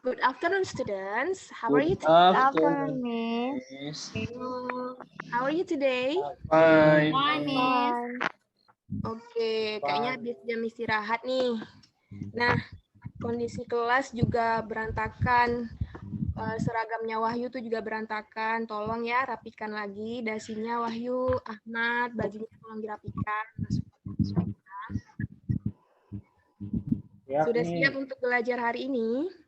Good afternoon, students. How are you Good today? afternoon, Miss. Miss. How are you today? Fine. Fine. Oke, kayaknya habis jam istirahat nih. Nah, kondisi kelas juga berantakan. Seragamnya Wahyu tuh juga berantakan. Tolong ya rapikan lagi dasinya Wahyu, Ahmad, bajunya tolong dirapikan. Sudah siap untuk belajar hari ini?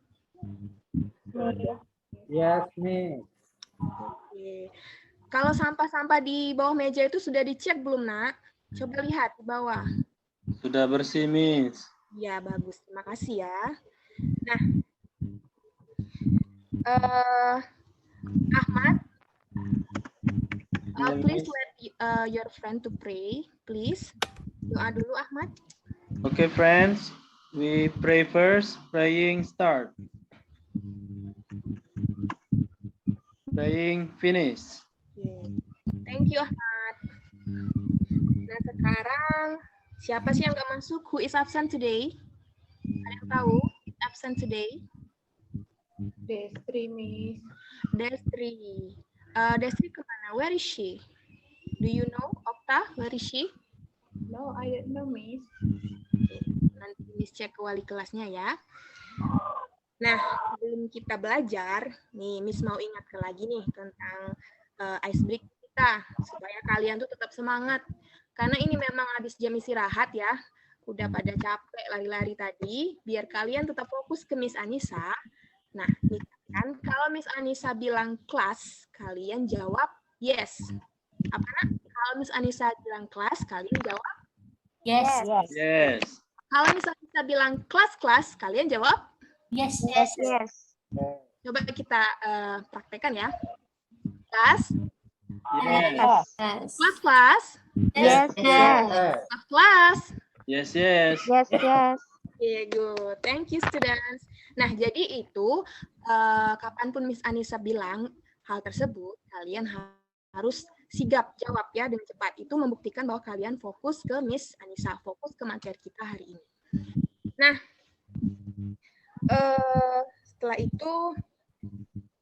Yes, Miss. Oke. Kalau sampah-sampah di bawah meja itu sudah dicek belum, Nak? Coba lihat di bawah. Sudah bersih, Miss. Ya, bagus. Terima kasih ya. Nah, Ahmad, please let your friend to pray, please. Doa dulu, Ahmad. Okay, friends. We pray first. Praying start. Praying finish. Thank you, Ahmad. Nah, sekarang siapa sih yang nggak masuk? Who is absent today? Ada yang tahu? Absent today? Destri, Miss. Destri. Destri kemana? Where is she? Do you know, Okta? Where is she? No, I don't know, Miss. Nanti Miss cek ke wali kelasnya ya. Nah, sebelum kita belajar, nih Miss mau ingatkan lagi nih tentang ice break kita, supaya kalian tuh tetap semangat. Karena ini memang habis jam istirahat ya, udah pada capek lari-lari tadi, biar kalian tetap fokus ke Miss Anissa. Nah, kan kalau Miss Anissa bilang kelas, kalian jawab yes. Apa nak? Kalau Miss Anissa bilang kelas, kalian jawab Yes. Yes. kalau Miss Anissa bilang kelas-kelas, kalian jawab Yes. coba kita praktekkan ya. Kelas, Yes. kelas, Yes. kelas. Yes, yes. Yeah, good. Thank you, students. Nah, jadi itu kapanpun Miss Anissa bilang hal tersebut, kalian harus sigap jawab ya dengan cepat. Itu membuktikan bahwa kalian fokus ke Miss Anissa, fokus ke materi kita hari ini. Nah, setelah itu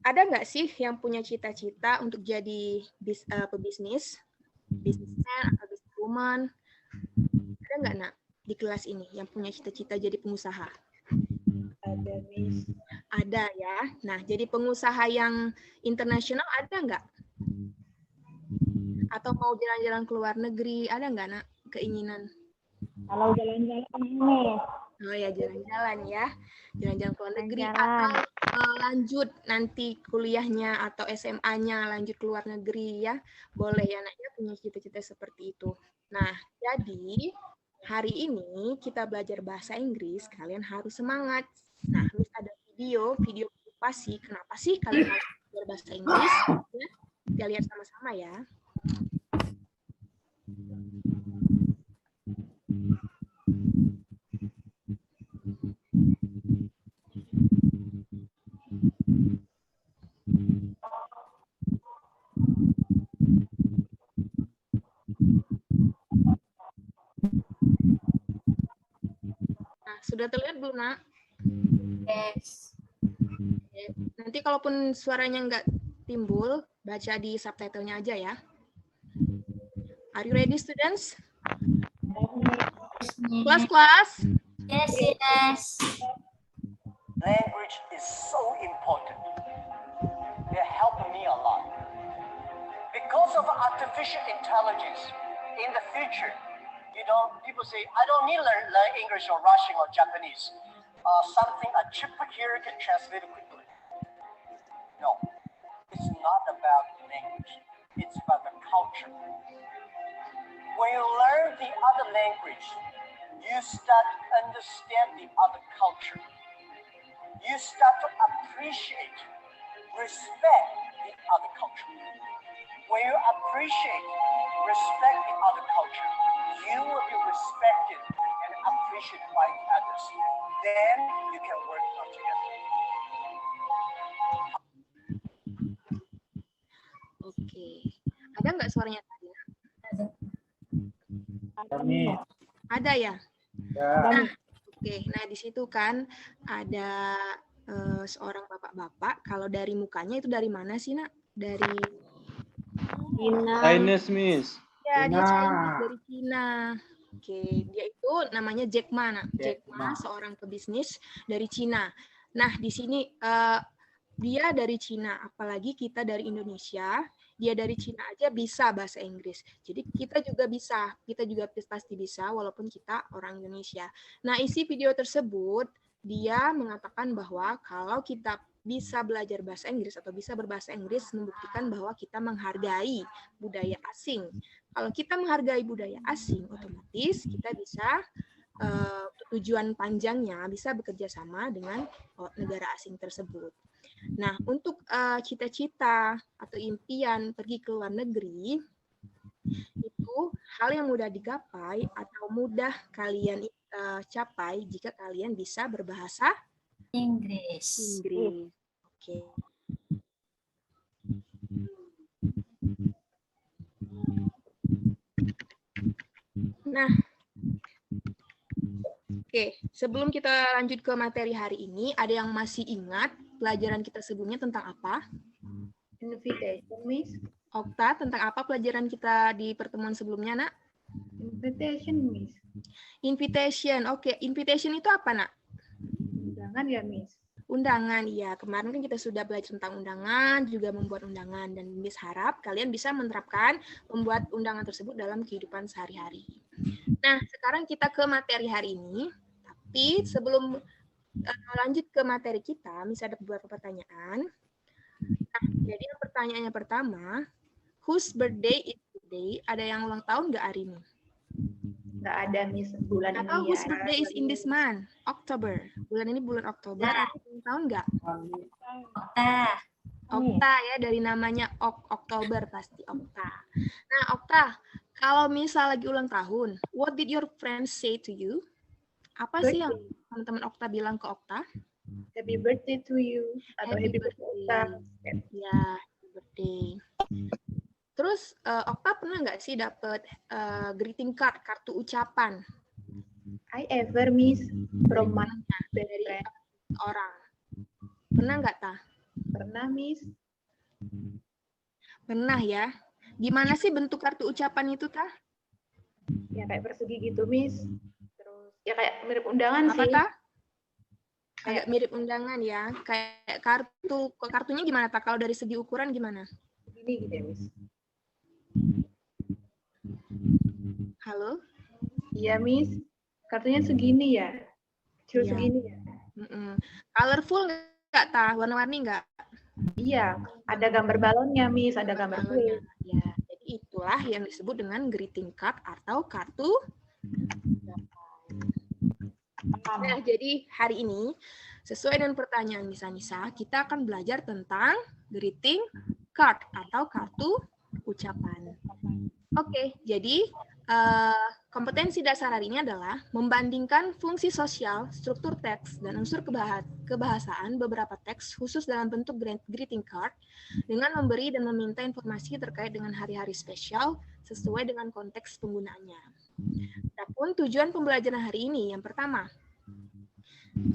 ada nggak sih yang punya cita-cita untuk jadi pebisnis, businessman atau businesswoman? Ada nggak nak di kelas ini yang punya cita-cita jadi pengusaha? Ada, Miss. Ada ya. Nah, jadi pengusaha yang internasional ada nggak? Atau mau jalan-jalan ke luar negeri, ada nggak nak keinginan? Kalau jalan-jalan, Miss. Oh ya, jalan-jalan ya. Jalan-jalan ke luar negeri atau lanjut nanti kuliahnya atau SMA-nya lanjut ke luar negeri ya. Boleh ya anaknya punya cita-cita seperti itu. Nah, jadi hari ini kita belajar bahasa Inggris, kalian harus semangat. Nah, Miss ada video motivasi kenapa sih kalian harus belajar bahasa Inggris? Ya, kita lihat sama-sama ya. Nah, sudah terlihat belum, nak? Yes. Nanti kalaupun suaranya nggak timbul, baca di subtitlenya aja ya. Are you ready, students? Kelas. Yes. Language is so important. They help me a lot. Because of artificial intelligence, in the future, people say, I don't need to learn English or Russian or Japanese. Something a chip here can translate it quickly. No, it's not about language. It's about the culture. When you learn the other language, you start to understand the other culture. You start to appreciate, respect the other culture. When you appreciate, respect the other culture, you will be respected and appreciated by others. Then you can work on together. Oke. Ada nggak suaranya tadi? Ada ya? Ya. Nah, oke. Nah, di situ kan ada seorang bapak-bapak. Kalau dari mukanya itu dari mana sih, Nak? Dari Chinese, Miss. ya, dia Chinese dari Cina. Oke, dia itu namanya Jack Ma, Nak. Jack Ma, seorang pebisnis dari Cina. Nah, di sini dia dari Cina, apalagi kita dari Indonesia. Dia dari Cina aja bisa bahasa Inggris. Jadi kita juga bisa, kita juga pasti bisa walaupun kita orang Indonesia. Nah, isi video tersebut dia mengatakan bahwa kalau kita bisa belajar bahasa Inggris atau bisa berbahasa Inggris membuktikan bahwa kita menghargai budaya asing. Kalau kita menghargai budaya asing, otomatis kita bisa tujuan panjangnya bisa bekerja sama dengan negara asing tersebut. Nah, untuk cita-cita atau impian pergi ke luar negeri, itu hal yang mudah digapai atau mudah kalian capai jika kalian bisa berbahasa Inggris. Oke. Nah, sebelum kita lanjut ke materi hari ini, ada yang masih ingat pelajaran kita sebelumnya tentang apa? Invitation, Miss. Okta, tentang apa pelajaran kita di pertemuan sebelumnya, Nak? Invitation, Miss. Invitation. Oke, invitation itu apa, Nak? Undangan ya, Miss. Undangan, iya. Kemarin kan kita sudah belajar tentang undangan, juga membuat undangan. Dan Miss harap kalian bisa menerapkan membuat undangan tersebut dalam kehidupan sehari-hari. Nah, sekarang kita ke materi hari ini. Tapi sebelum lanjut ke materi kita, Miss ada beberapa pertanyaan. Nah, jadi yang pertanyaannya pertama, whose birthday is today? Ada yang ulang tahun nggak hari ini? Nggak ada, Miss, bulan Atau ini. whose birthday is in this month? October. Bulan ini bulan Oktober. Ada ulang tahun nggak? Okta ya, dari namanya Oktober pasti Okta. Nah, Okta, kalau misal lagi ulang tahun, what did your friends say to you? Apa sih yang teman-teman Okta bilang ke Okta? Happy birthday to you. Atau happy birthday. Ya, happy birthday. Terus Okta pernah nggak sih dapet greeting card, kartu ucapan? I ever, Miss, from my dari orang. Pernah nggak, Ta? Pernah, Miss. Pernah ya. Gimana sih bentuk kartu ucapan itu, Ta? Ya kayak persegi gitu, Miss. Terus ya kayak mirip undangan Apa, sih. Ta? Kayak mirip undangan ya. Kayak kartunya gimana, Ta? Kalau dari segi ukuran gimana? Gini gitu ya, Miss. Halo? Iya, Miss. Kartunya segini ya. Kecil segini ya. Colorful nggak, Ta? Warna-warni nggak? Iya, ada gambar balonnya, Miss. Ada gambar kue. Ya, jadi itulah yang disebut dengan greeting card atau kartu. Nah, jadi hari ini, sesuai dengan pertanyaan Miss Anissa, kita akan belajar tentang greeting card atau kartu ucapan. Oke, jadi kompetensi dasar hari ini adalah membandingkan fungsi sosial, struktur teks, dan unsur kebahasaan beberapa teks khusus dalam bentuk greeting card dengan memberi dan meminta informasi terkait dengan hari-hari spesial sesuai dengan konteks penggunaannya. Adapun tujuan pembelajaran hari ini, yang pertama,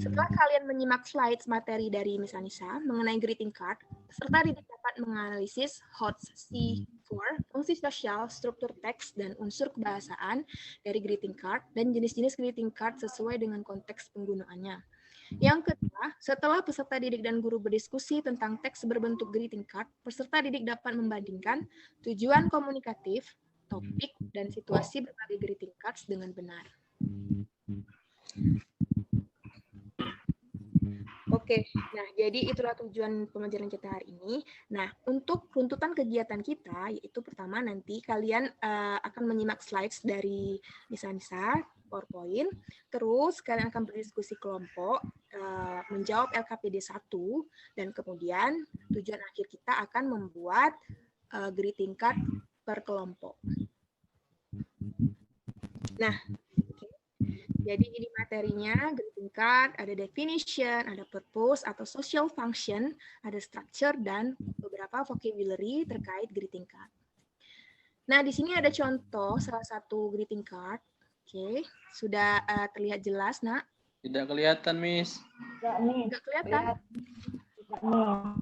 setelah kalian menyimak slides materi dari Miss Anissa mengenai greeting card, peserta didik dapat menganalisis HOTS-C4, fungsi sosial, struktur teks, dan unsur kebahasaan dari greeting card, dan jenis-jenis greeting card sesuai dengan konteks penggunaannya. Yang kedua, setelah peserta didik dan guru berdiskusi tentang teks berbentuk greeting card, peserta didik dapat membandingkan tujuan komunikatif, topik, dan situasi berbagai greeting cards dengan benar. Oke, nah jadi itulah tujuan pembelajaran kita hari ini. Nah, untuk runtutan kegiatan kita, yaitu pertama nanti kalian akan menyimak slides dari Miss Anissa, PowerPoint, terus kalian akan berdiskusi kelompok, menjawab LKPD 1, dan kemudian tujuan akhir kita akan membuat greeting card per kelompok. Nah, jadi ini materinya, greeting card, ada definition, ada purpose atau social function, ada structure, dan beberapa vocabulary terkait greeting card. Nah, di sini ada contoh salah satu greeting card. Oke, sudah terlihat jelas, Nak? Tidak kelihatan, Miss. Enggak, Miss. Nggak kelihatan. Tidak, Miss.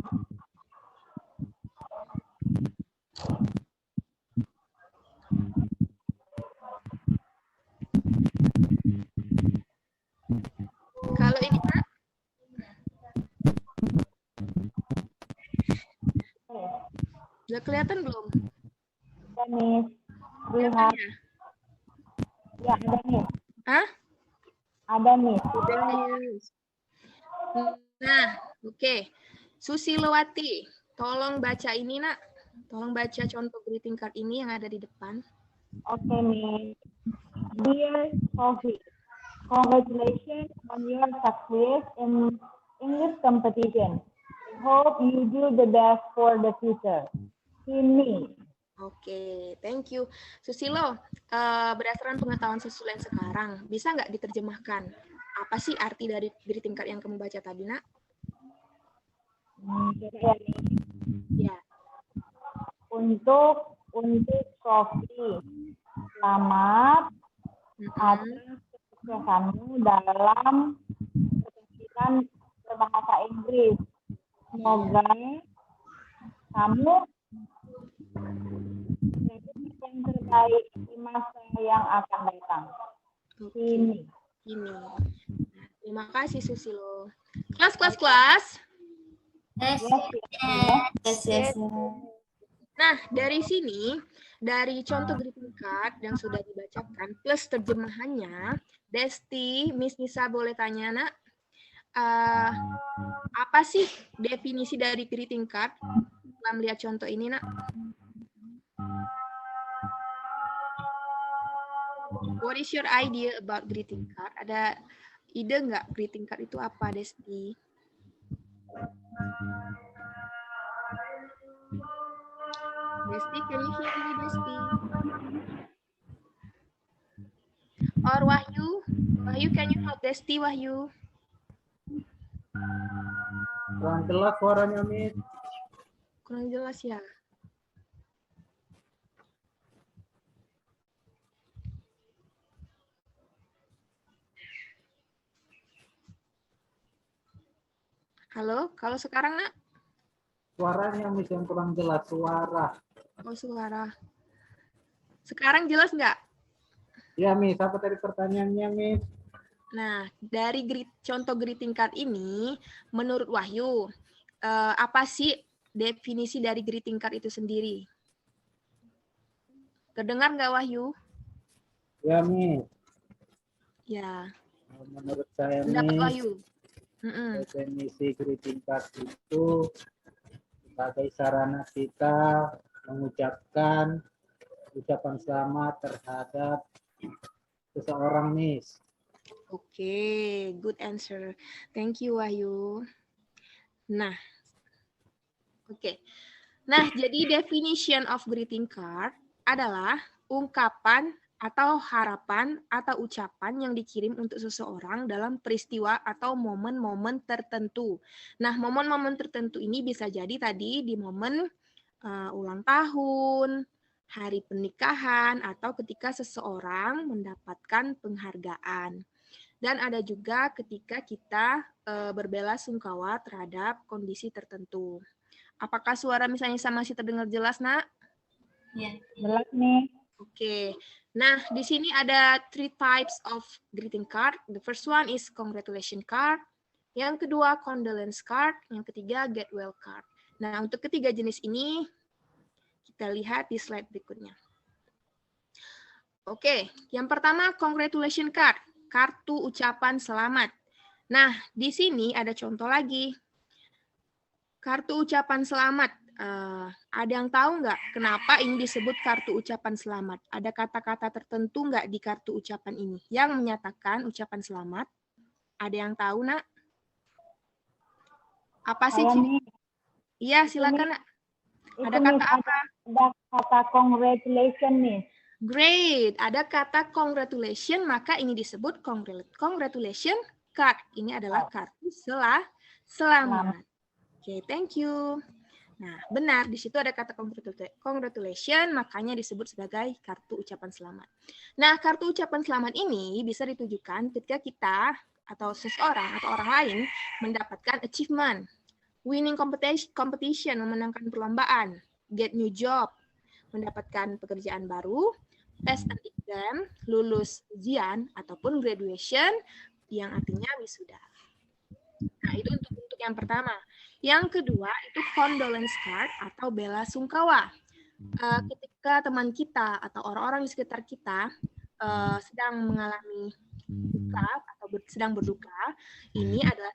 Kalau ini Kak, udah kelihatan belum? Ada, Miss. Kelihatan Lihat. ya? Ya, ada, Miss. Hah? Ada, Miss. Udah. Nah, oke. Susilowati, tolong baca ini, Nak. Tolong baca contoh greeting card ini yang ada di depan. Oke, Miss. Dear Sophie, congratulations on your success in English competition. I hope you do the best for the future. Sini. Oke, thank you. Susilo, berdasarkan pengetahuan Susil yang sekarang, bisa nggak diterjemahkan? Apa sih arti dari greeting card yang kamu baca tadi, Nak? Coba ya, Miss. Ya. Untuk Sophie, selamat atas kesuksesanmu dalam keterampilan berbahasa Inggris. Semoga kamu menjadi yang terbaik di masa yang akan datang. Ini. Ini. Nah, terima kasih Susilo. Kelas. Nah, dari sini, dari contoh greeting card yang sudah dibacakan plus terjemahannya, Desti, Miss Nisa boleh tanya, Nak, apa sih definisi dari greeting card? Setelah melihat contoh ini, Nak. What is your idea about greeting card? Ada ide nggak greeting card itu apa, Desti? Desti, can you hear me, Desti? Or Wahyu? Wahyu, can you help Desti, Wahyu? Kurang jelas suaranya, Miss. Kurang jelas ya. Halo, kalau sekarang, Nak? Suaranya, Miss, yang kurang jelas. Suara. Oh, suara. Sekarang jelas nggak? Ya, Miss. Apa tadi pertanyaannya, Miss? Nah, dari contoh greeting card ini, menurut Wahyu, apa sih definisi dari greeting card itu sendiri? Terdengar nggak, Wahyu? Ya, Miss. Ya. Menurut saya, Pendapat Miss, Wahyu. definisi greeting card itu sebagai sarana kita mengucapkan ucapan selamat terhadap seseorang, Miss. Oke, good answer. Thank you, Wahyu. Nah, oke. Nah, jadi definition of greeting card adalah ungkapan atau harapan atau ucapan yang dikirim untuk seseorang dalam peristiwa atau momen-momen tertentu. Nah, momen-momen tertentu ini bisa jadi tadi di momen ulang tahun, hari pernikahan, atau ketika seseorang mendapatkan penghargaan. Dan ada juga ketika kita berbelasungkawa terhadap kondisi tertentu. Apakah suara misalnya masih terdengar jelas, Nak? Ya. Jelas nih. Oke. Nah, di sini ada 3 types of greeting card. The first one is congratulation card. Yang kedua, condolence card. Yang ketiga, get well card. Nah, untuk ketiga jenis ini, kita lihat di slide berikutnya. Oke, yang pertama, congratulation card. Kartu ucapan selamat. Nah, di sini ada contoh lagi. Kartu ucapan selamat. Ada yang tahu nggak kenapa ini disebut kartu ucapan selamat? Ada kata-kata tertentu nggak di kartu ucapan ini yang menyatakan ucapan selamat? Ada yang tahu, Nak? Apa sih? Iya, silakan, Nak. Ada kata apa? Ada kata congratulation, Miss. Great. Ada kata congratulation, maka ini disebut congratulation card. Ini adalah kartu selamat. Oke, thank you. Nah, benar, di situ ada kata congratulation, makanya disebut sebagai kartu ucapan selamat. Nah, kartu ucapan selamat ini bisa ditujukan ketika kita atau seseorang atau orang lain mendapatkan achievement, winning competition, memenangkan perlombaan, get new job, mendapatkan pekerjaan baru, pass an exam, lulus ujian, ataupun graduation, yang artinya wisuda. Nah, itu untuk yang pertama. Yang kedua, itu condolence card atau bela sungkawa. Ketika teman kita atau orang-orang di sekitar kita sedang mengalami duka atau sedang berduka, ini adalah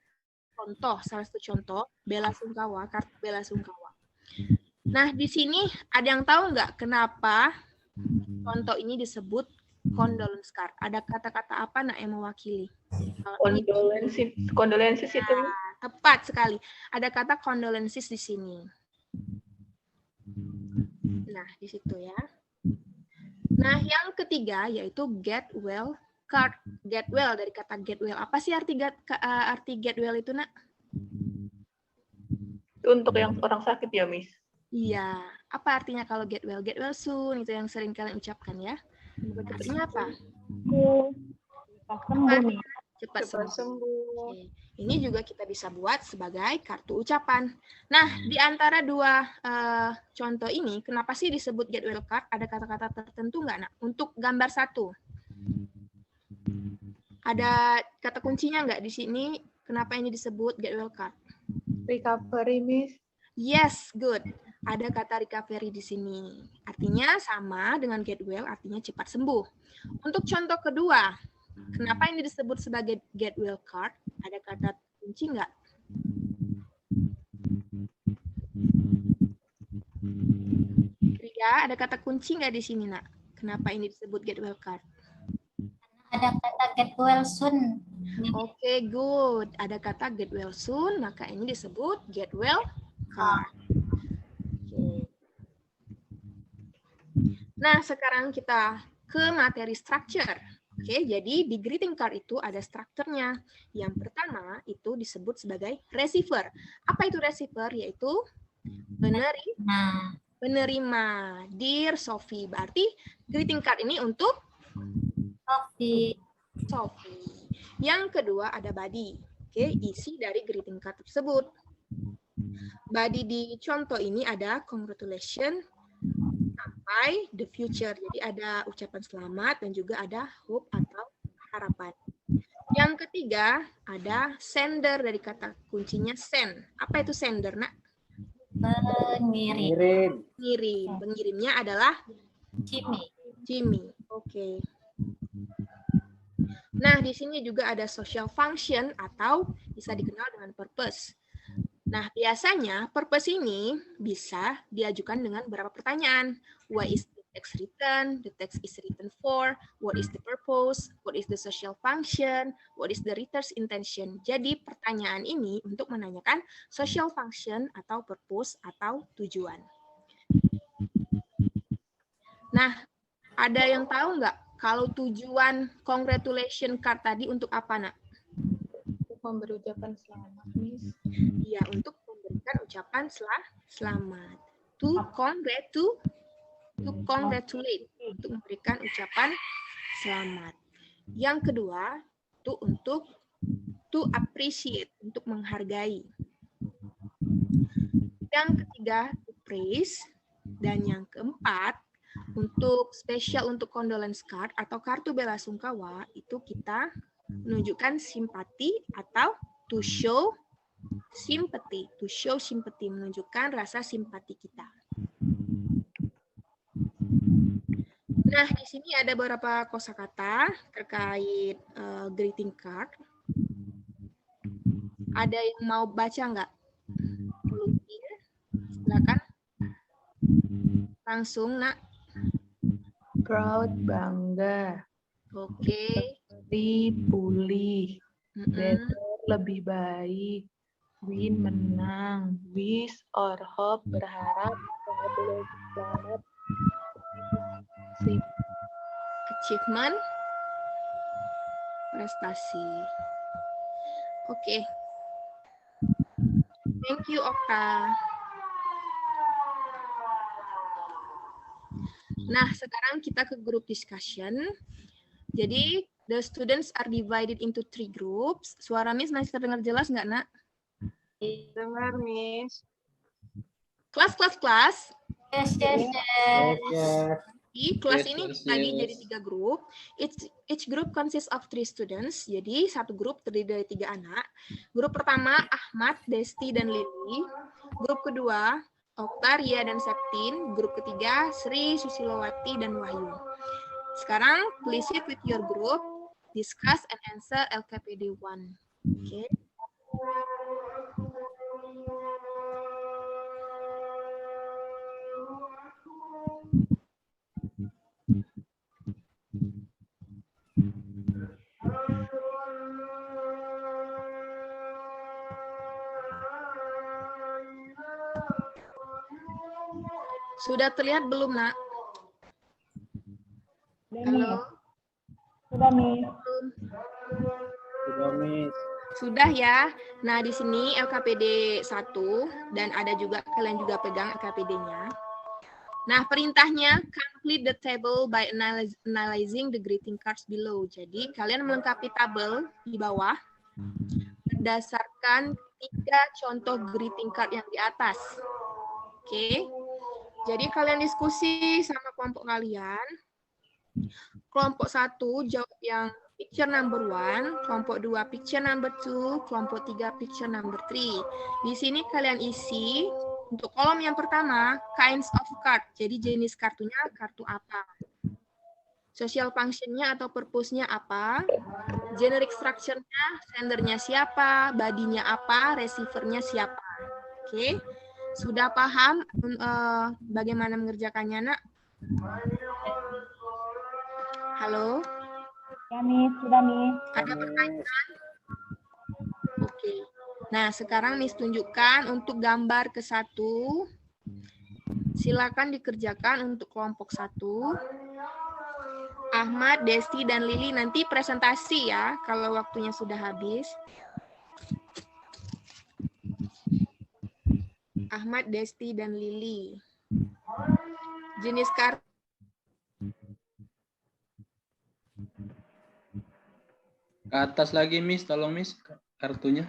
salah satu contoh bela sungkawa, kartu bela sungkawa. Nah, di sini ada yang tahu nggak kenapa contoh ini disebut condolence card? Ada kata-kata apa nak yang mewakili? Condolences itu. Tepat sekali. Ada kata condolences di sini. Nah, di situ ya. Nah, yang ketiga yaitu get well card. Get well dari kata get well. Apa sih arti get well itu, Nak? Itu untuk yang orang sakit ya, Miss? Iya. Apa artinya kalau get well? Get well soon, itu yang sering kalian ucapkan ya. Artinya apa? Cepat sembuh nih. Cepat sembuh. Oke. Ini juga kita bisa buat sebagai kartu ucapan. Nah, di antara dua contoh ini, kenapa sih disebut get well card? Ada kata-kata tertentu nggak, Nak? Untuk gambar satu. Ada kata kuncinya nggak di sini? Kenapa ini disebut get well card? Recovery, Miss. Yes, good. Ada kata recovery di sini. Artinya sama dengan get well, artinya cepat sembuh. Untuk contoh kedua, kenapa ini disebut sebagai get well card? Ada kata kunci nggak? Ya, ada kata kunci nggak di sini, Nak? Kenapa ini disebut get well card? Ada kata get well soon. Oke, good. Ada kata get well soon, maka ini disebut get well card. Oke. Nah, sekarang kita ke materi structure. Oke, jadi di greeting card itu ada strukturnya. Yang pertama itu disebut sebagai receiver. Apa itu receiver? Yaitu penerima. Dear Sophie. Berarti greeting card ini untuk Sophie. Yang kedua ada body. Oke, isi dari greeting card tersebut. Body di contoh ini ada congratulations sampai the future. Jadi ada ucapan selamat dan juga ada hope atau harapan. Yang ketiga ada sender dari kata kuncinya send. Apa itu sender, Nak? Pengirim. Pengirimnya adalah Jimmy. Oke. Nah, di sini juga ada social function atau bisa dikenal dengan purpose. Nah, biasanya purpose ini bisa diajukan dengan beberapa pertanyaan. Why is the text written? The text is written for. What is the purpose? What is the social function? What is the writer's intention? Jadi, pertanyaan ini untuk menanyakan social function atau purpose atau tujuan. Nah, ada yang tahu nggak kalau tujuan congratulation card tadi untuk apa, Nak? Untuk memberi ucapan selamat, Miss. Iya, untuk memberikan ucapan selamat. To congratulate, untuk memberikan ucapan selamat. Yang kedua, to appreciate, untuk menghargai. Yang ketiga, to praise. Dan yang keempat, untuk spesial untuk condolence card atau kartu bela sungkawa, itu kita menunjukkan simpati atau to show sympathy. To show sympathy, menunjukkan rasa simpati kita. Nah, di sini ada beberapa kosakata terkait greeting card. Ada yang mau baca nggak? Silakan. Langsung, Nak. Proud, bangga. Oke. Pulih. Better, lebih baik. Win, menang. Wish or hope, berharap. Selamat. Achievement, prestasi. Oke. Thank you, Okta. Nah, sekarang kita ke group discussion. Jadi, The students are divided into 3 groups. Suara Miss masih terdengar jelas nggak, Nak? Dengar, Miss. Kelas. Yes, yes, yes. Di kelas Yes, ini yes, dibagi yes. jadi 3 grup. Each group consists of 3 students. Jadi satu grup terdiri dari 3 anak. Grup pertama Ahmad, Desti, dan Lili. Grup kedua Oktar, Ria, dan Septin. Grup ketiga Sri, Susilowati, dan Wahyu. Sekarang please sit with your group, discuss and answer LKPD 1. Oke. Sudah terlihat belum, Nak? Halo? Sudah, Miss. Sudah, Miss. Sudah ya. Nah, di sini LKPD 1 dan ada juga kalian juga pegang LKPD-nya. Nah, perintahnya complete the table by analyzing the greeting cards below. Jadi, kalian melengkapi tabel di bawah berdasarkan 3 contoh greeting card yang di atas. Oke. Jadi, kalian diskusi sama kelompok kalian. Kelompok 1 jawab yang picture number 1, kelompok 2 picture number 2, kelompok 3 picture number 3. Di sini kalian isi untuk kolom yang pertama kinds of card. Jadi jenis kartunya kartu apa? Social function-nya atau purpose-nya apa? Generic structure-nya, sendernya siapa, body-nya apa, receiver-nya siapa. Oke. Sudah paham bagaimana mengerjakannya, Nak? Halo? Ya, Miss. Sudah, Miss. Ada pertanyaan? Oke. Nah, sekarang Miss tunjukkan untuk gambar ke-1. Silakan dikerjakan untuk kelompok 1. Ahmad, Desti, dan Lili nanti presentasi ya kalau waktunya sudah habis. Ahmad, Desti, dan Lili. Jenis kartu Ke atas lagi, Miss. Tolong, Miss. Kartunya.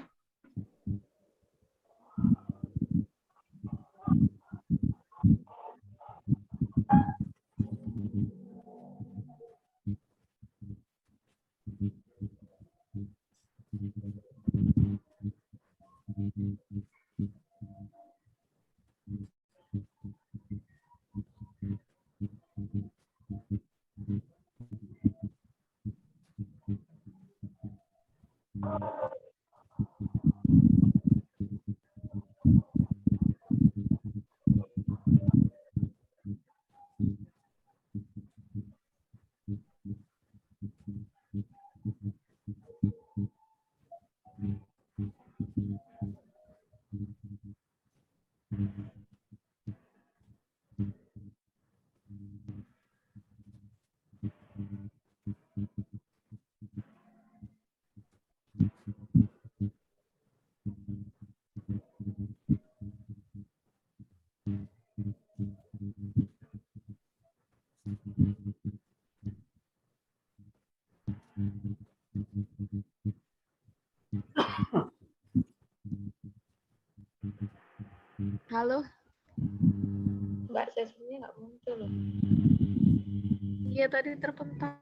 Halo? Mbak sessionnya nggak muncul loh. Iya, tadi terpental.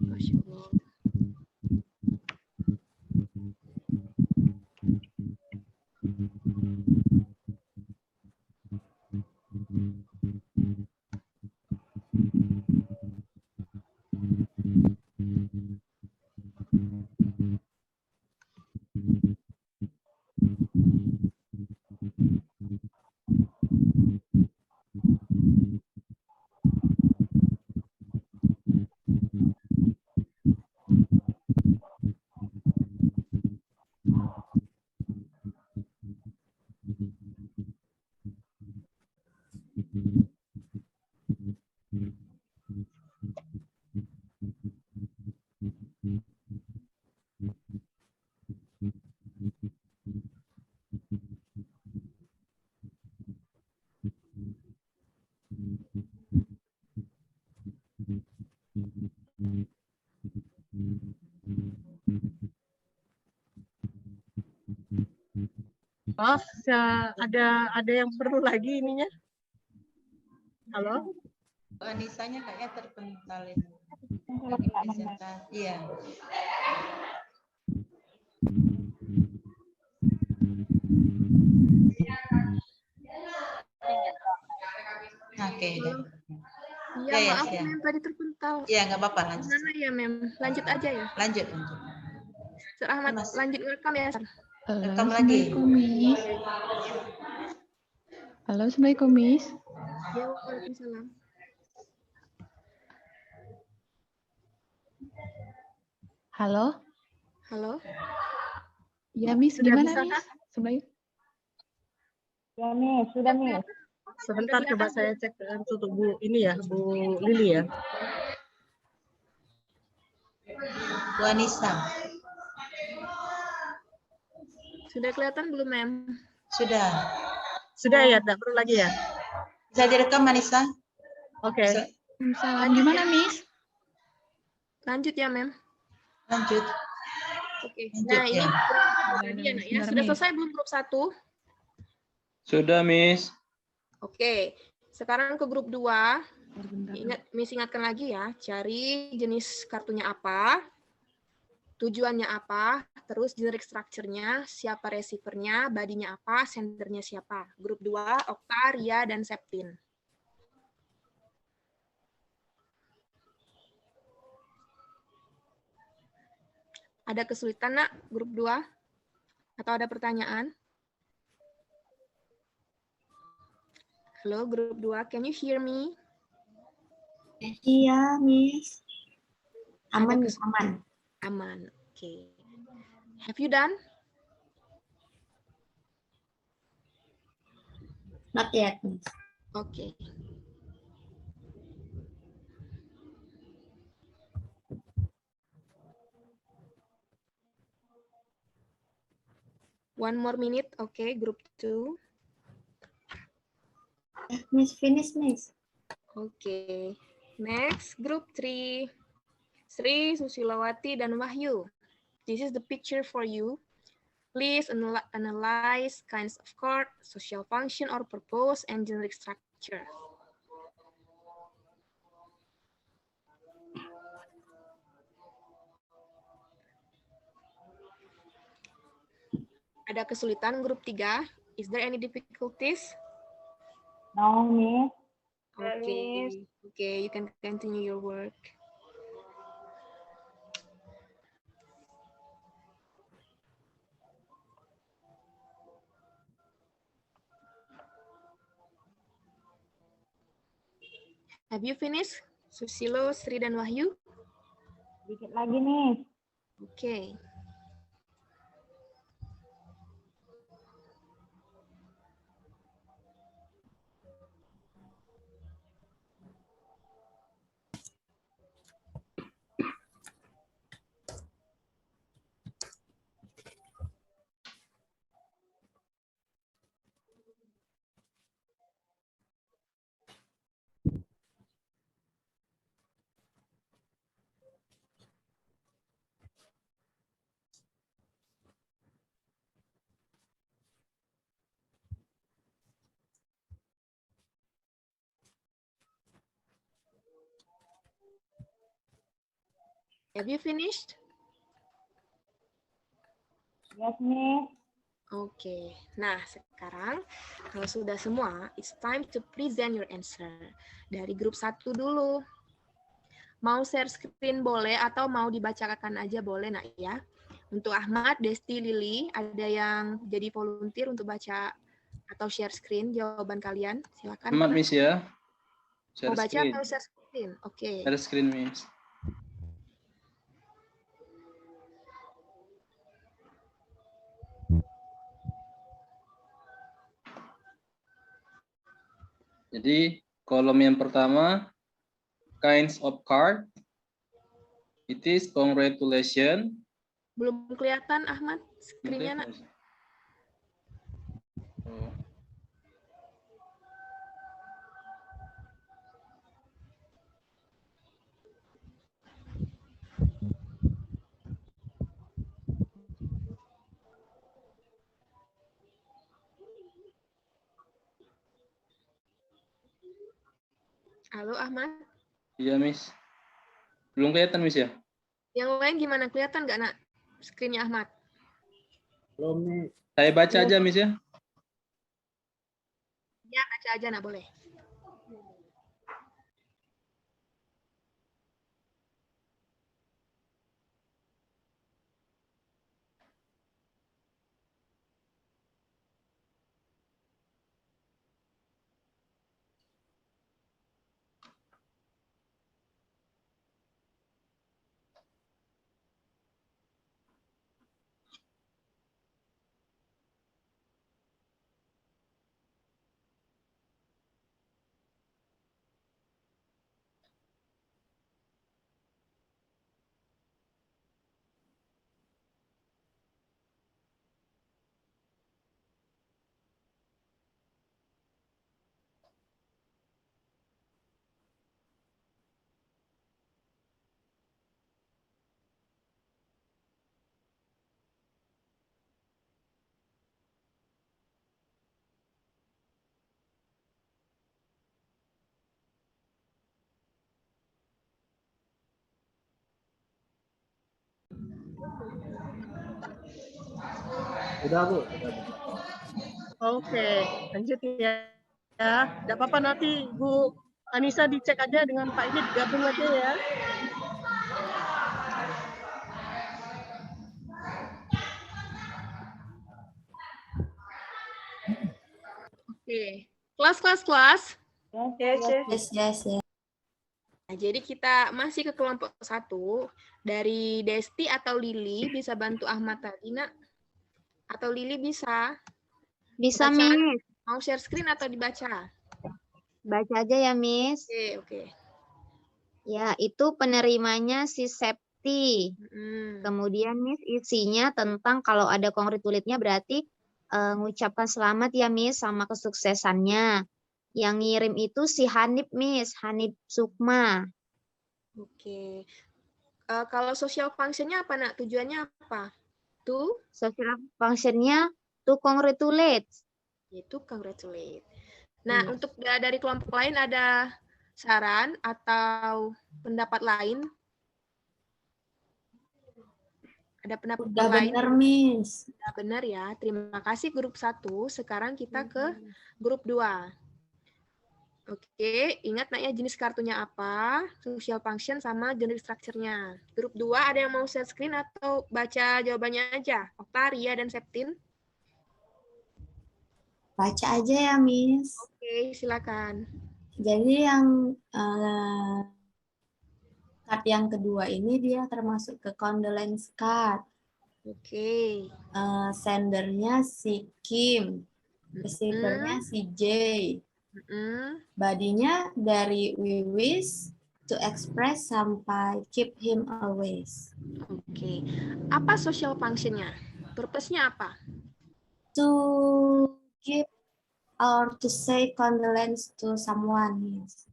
Masya Allah. Maaf, ada yang perlu lagi ininya. Halo? Anisanya kayaknya terpental ini. Lagi presentasi. Iya. Oke. Iya, Ya, maaf ya. Mem, tadi terpental. Iya, nggak apa-apa. Lanjut. Gimana ya Mem? Lanjut aja ya. Lanjut. Sir Ahmad, Mas. lanjut ngerekam ya. Sir. Rekam lagi. Miss. Halo, Assalamualaikum, Miss. Ya, waalaikumsalam. Halo? Halo? Ya, Miss. Sudah Gimana, bisa, Miss? Sebaik. Ya, Miss. Sudah, Miss. Sebentar coba saya cek untuk Bu ini ya, Bu Lili ya. Bu Anissa. Sudah kelihatan belum Mem? Sudah. Sudah ya, tidak perlu lagi ya? Bisa direkam, Anissa? Oke. Salam. Gimana, Miss? Lanjut ya Mem. Lanjut. Oke. Lanjut, Nah, ini ya. tadi ya, Nak, ya. Sebentar, Sudah Miss. selesai belum grup 1? Sudah, Miss. Oke. Sekarang ke grup 2. Sebentar. Miss ingatkan lagi ya, cari jenis kartunya apa, tujuannya apa, terus generic structure-nya, siapa receiver-nya, body-nya apa, sendernya siapa. Grup 2, Okta, Ria, dan Septin. Ada kesulitan, Nak, grup 2? Atau ada pertanyaan? Halo, grup 2, can you hear me? Iya, Miss. Aman, Ada Miss, aman. Aman, oke. Have you done? Not yet, Miss. Oke. One more minute, oke, group 2. Miss, finish, Miss. Oke. Next, group 3. Sri, Susilawati, dan Wahyu. This is the picture for you. Please analyze kinds of card, social function or purpose, and generic structure. Ada kesulitan grup 3? Is there any difficulties? No, Miss. Okay. Okay, you can continue your work. Have you finished? Susilo, Sri, dan Wahyu? Dikit lagi, Miss. Okay. Have you finished? Yes, Miss. Oke, nah sekarang kalau sudah semua, it's time to present your answer. Dari grup 1 dulu. Mau share screen boleh atau mau dibacakan aja boleh, nak ya. Untuk Ahmad, Desti, Lili, ada yang jadi volunteer untuk baca atau share screen jawaban kalian? Silakan. Ahmad, Miss ya. Share Mau baca screen. atau share screen? Oke. Share screen, Miss. Jadi kolom yang pertama, kinds of card. It is congratulations. Belum kelihatan Ahmad screen-nya, nak. Oh. Halo Ahmad. Iya, Miss. Belum kelihatan, Miss ya? Yang lain gimana? Kelihatan nggak nak screen-nya Ahmad? Belum, Miss. Saya baca aja, Miss ya. Ya, baca aja nak boleh. Udah, Bu. Oke, lanjut ya. Ya, tidak apa-apa nanti Bu Anissa dicek aja dengan Pak ini digabung aja ya. Oke. Kelas. Yes. Yes. Nah, jadi kita masih ke kelompok 1. Dari Desti atau Lili bisa bantu Ahmad tadi, nak? Atau Lili bisa? Bisa, Baca. Miss. Mau share screen atau dibaca? Baca aja ya, Miss. Oke. Ya, itu penerimanya si Septi. Kemudian, Miss, isinya tentang kalau ada congratulate-nya berarti ngucapkan selamat ya, Miss, sama kesuksesannya. Yang ngirim itu si Hanif, Miss. Hanif Sukma. Oke. Kalau social function-nya apa, nak? Tujuannya apa? Social function-nya to congratulate. Itu congratulate. Nah, untuk dari kelompok lain ada saran atau pendapat lain? Ada pendapat Udah lain? bener, Miss. Udah benar ya. Terima kasih grup 1. Sekarang kita ke grup 2. Oke, ingat nak ya jenis kartunya apa, social function sama jenis structure-nya. Grup 2 ada yang mau share screen atau baca jawabannya aja? Okta, Ria, dan Septin. Baca aja ya, Miss. Oke, silakan. Jadi yang card yang kedua ini dia termasuk ke condolence card. Oke. Sendernya si Kim, receivernya si J. Badinya dari we wish to express sampai keep him always. Oke. Apa social function-nya? Purpose-nya apa? To give or to say condolence to someone. Yes.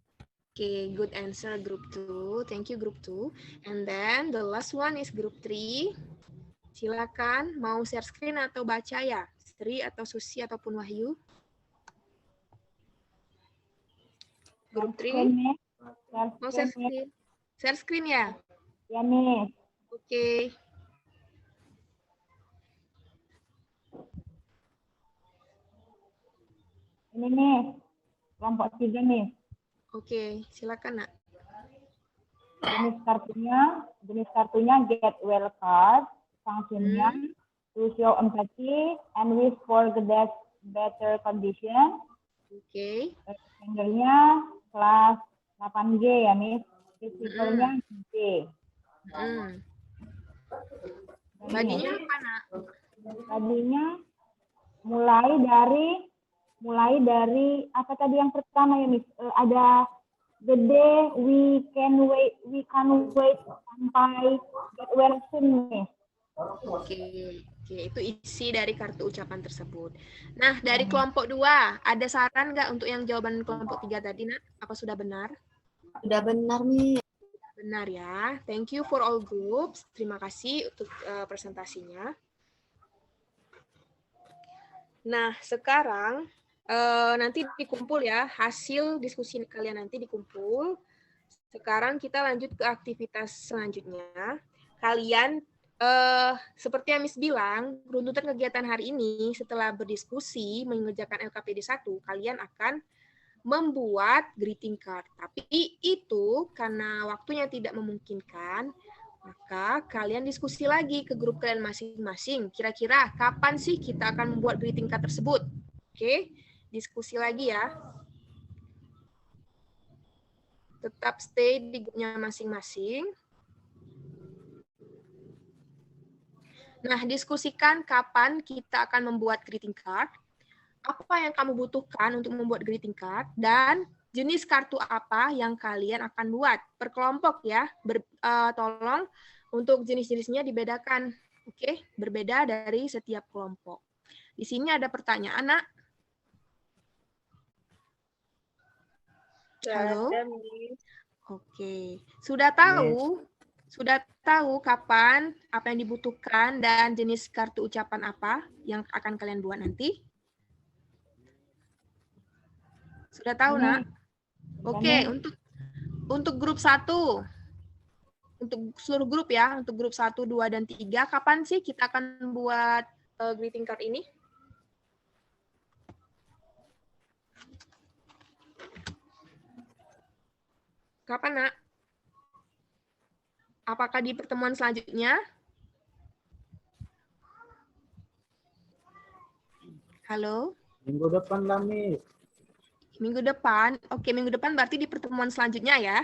Okay, good answer group 2. Thank you group 2. And then the last one is group 3. Silakan mau share screen atau baca ya? Sri atau Susi ataupun Wahyu? Grup 3. Mau share screen? Share screen ya? Ya, Miss. Oke. Ini nih, kelompok 3 nih. Oke, silakan nak. Jenis kartunya get well card, fungsinya to show empathy and wish for the better condition. Oke. Sendernya kelas 8G ya, Miss. Receivernya G. Badinya apa, nak? Badinya mulai dari apa tadi yang pertama ya, Miss? Ada the day we can wait sampai get well soon, Miss. Oke, itu isi dari kartu ucapan tersebut. Nah, dari kelompok 2, ada saran nggak untuk yang jawaban kelompok 3 tadi, nak? Apa sudah benar? Sudah benar, Miss. Benar ya. Thank you for all groups. Terima kasih untuk presentasinya. Nah, sekarang nanti dikumpul ya, hasil diskusi kalian nanti dikumpul. Sekarang kita lanjut ke aktivitas selanjutnya. Kalian seperti yang Miss bilang, runtutan kegiatan hari ini setelah berdiskusi mengerjakan LKPD 1, kalian akan membuat greeting card. Tapi itu karena waktunya tidak memungkinkan, maka kalian diskusi lagi ke grup kalian masing-masing. Kira-kira kapan sih kita akan membuat greeting card tersebut? Oke, diskusi lagi ya. Tetap stay di grupnya masing-masing. Nah, diskusikan kapan kita akan membuat greeting card, apa yang kamu butuhkan untuk membuat greeting card, dan jenis kartu apa yang kalian akan buat. Per kelompok ya, tolong untuk jenis-jenisnya dibedakan. Oke, berbeda dari setiap kelompok. Di sini ada pertanyaan, Nak. Halo? Oke, sudah tahu kapan, apa yang dibutuhkan, dan jenis kartu ucapan apa yang akan kalian buat nanti? Sudah tahu, Nak? Oke, untuk grup 1, untuk seluruh grup ya, untuk grup 1, 2, dan 3, kapan sih kita akan buat greeting card ini? Kapan, Nak? Apakah di pertemuan selanjutnya? Halo? Minggu depan lah, Miss. Minggu depan. Oke, minggu depan berarti di pertemuan selanjutnya ya.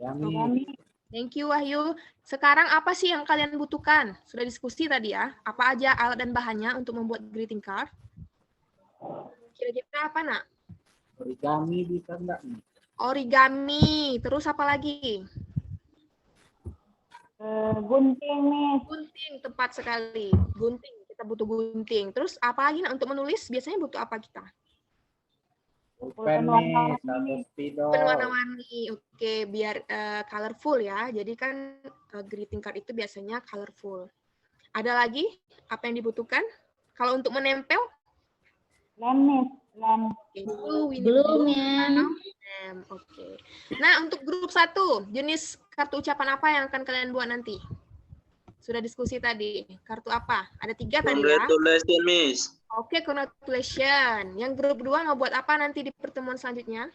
Ya, Miss. Thank you, Wahyu. Sekarang apa sih yang kalian butuhkan? Sudah diskusi tadi ya. Apa aja alat dan bahannya untuk membuat greeting card? Kira-kira apa, Nak? Origami bisa enggak, Miss? Origami. Terus apa lagi? Gunting, Miss. Gunting, tepat sekali. Gunting, kita butuh gunting. Terus apa lagi, Nak, untuk menulis? Biasanya butuh apa kita? Pulpen, Miss, atau spidol. Pulpen warna-warni. Oke, biar colorful ya. Jadi kan greeting card itu biasanya colorful. Ada lagi apa yang dibutuhkan? Kalau untuk menempel? Lem, Miss. Lem. Belum ya. Oke. Nah, untuk grup 1, jenis kartu ucapan apa yang akan kalian buat nanti? Sudah diskusi tadi. Kartu apa? Ada 3 tadi ya. Congratulations, Miss. Oke, congratulations. Yang grup 2 mau buat apa nanti di pertemuan selanjutnya?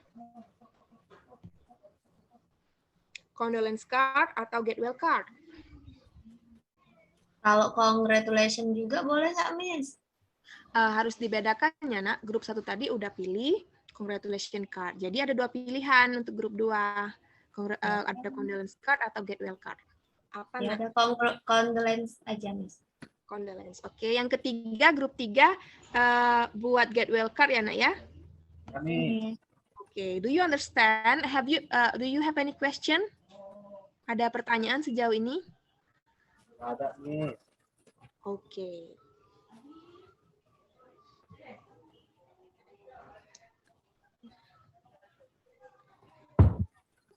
Condolence card atau get well card? Kalau congratulations juga boleh nggak, Miss? Harus dibedakan ya, Nak. Grup 1 tadi udah pilih congratulations card. Jadi ada 2 pilihan untuk grup 2. Ada condolence card atau get well card. Apa, Ya, Nak? ada condolence aja, Miss. Condolence. Oke, yang ketiga, grup 3 buat get well card ya, Nak ya? Miss. Oke, do you understand? Do you have any question? Ada pertanyaan sejauh ini? Ada, Miss. Oke.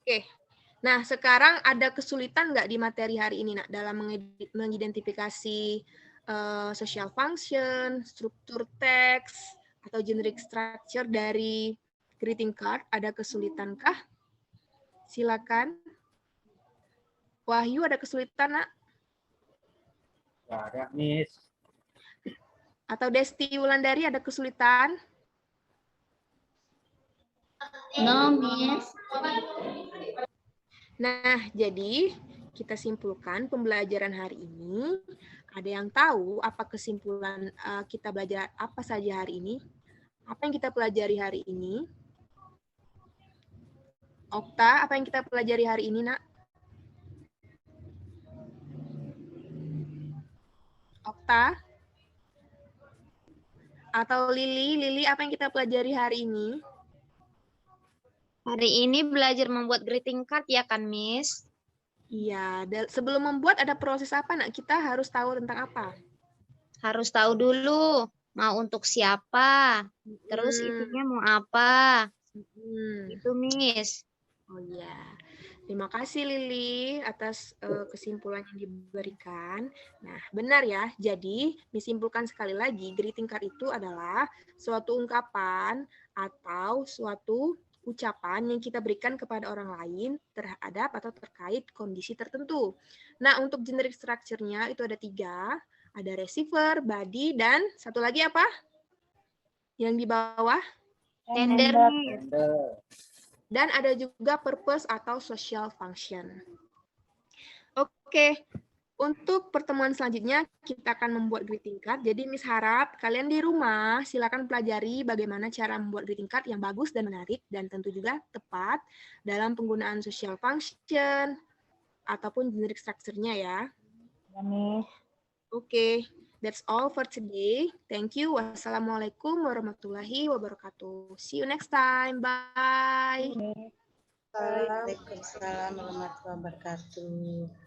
Oke. Nah, sekarang ada kesulitan nggak di materi hari ini, Nak, dalam mengidentifikasi social function, struktur teks, atau generic structure dari greeting card? Ada kesulitankah? Silakan. Wahyu, ada kesulitan, Nak? Nggak ada, Miss. Atau Desti Wulandari ada kesulitan? No, Miss. Nah, jadi kita simpulkan pembelajaran hari ini. Ada yang tahu apa kesimpulan kita belajar apa saja hari ini? Apa yang kita pelajari hari ini? Okta, apa yang kita pelajari hari ini, Nak? Okta? Atau Lili, apa yang kita pelajari hari ini? Hari ini belajar membuat greeting card ya kan, Miss? Iya, sebelum membuat ada proses apa, Nak? Kita harus tahu tentang apa? Harus tahu dulu mau untuk siapa, terus isinya mau apa. Itu, Miss. Oh iya. Terima kasih Lili atas kesimpulan yang diberikan. Nah, benar ya. Jadi, disimpulkan sekali lagi, greeting card itu adalah suatu ungkapan atau suatu ucapan yang kita berikan kepada orang lain terhadap atau terkait kondisi tertentu. Nah, untuk generic structure-nya itu ada 3. Ada receiver, body, dan satu lagi apa? Yang di bawah? Sender. Dan ada juga purpose atau social function. Oke, untuk pertemuan selanjutnya kita akan membuat greeting card. Jadi Miss harap kalian di rumah silakan pelajari bagaimana cara membuat greeting card yang bagus dan menarik dan tentu juga tepat dalam penggunaan social function ataupun generic structure-nya ya. Oke, that's all for today. Thank you. Wassalamualaikum warahmatullahi wabarakatuh. See you next time. Bye. Waalaikumsalam warahmatullahi wabarakatuh.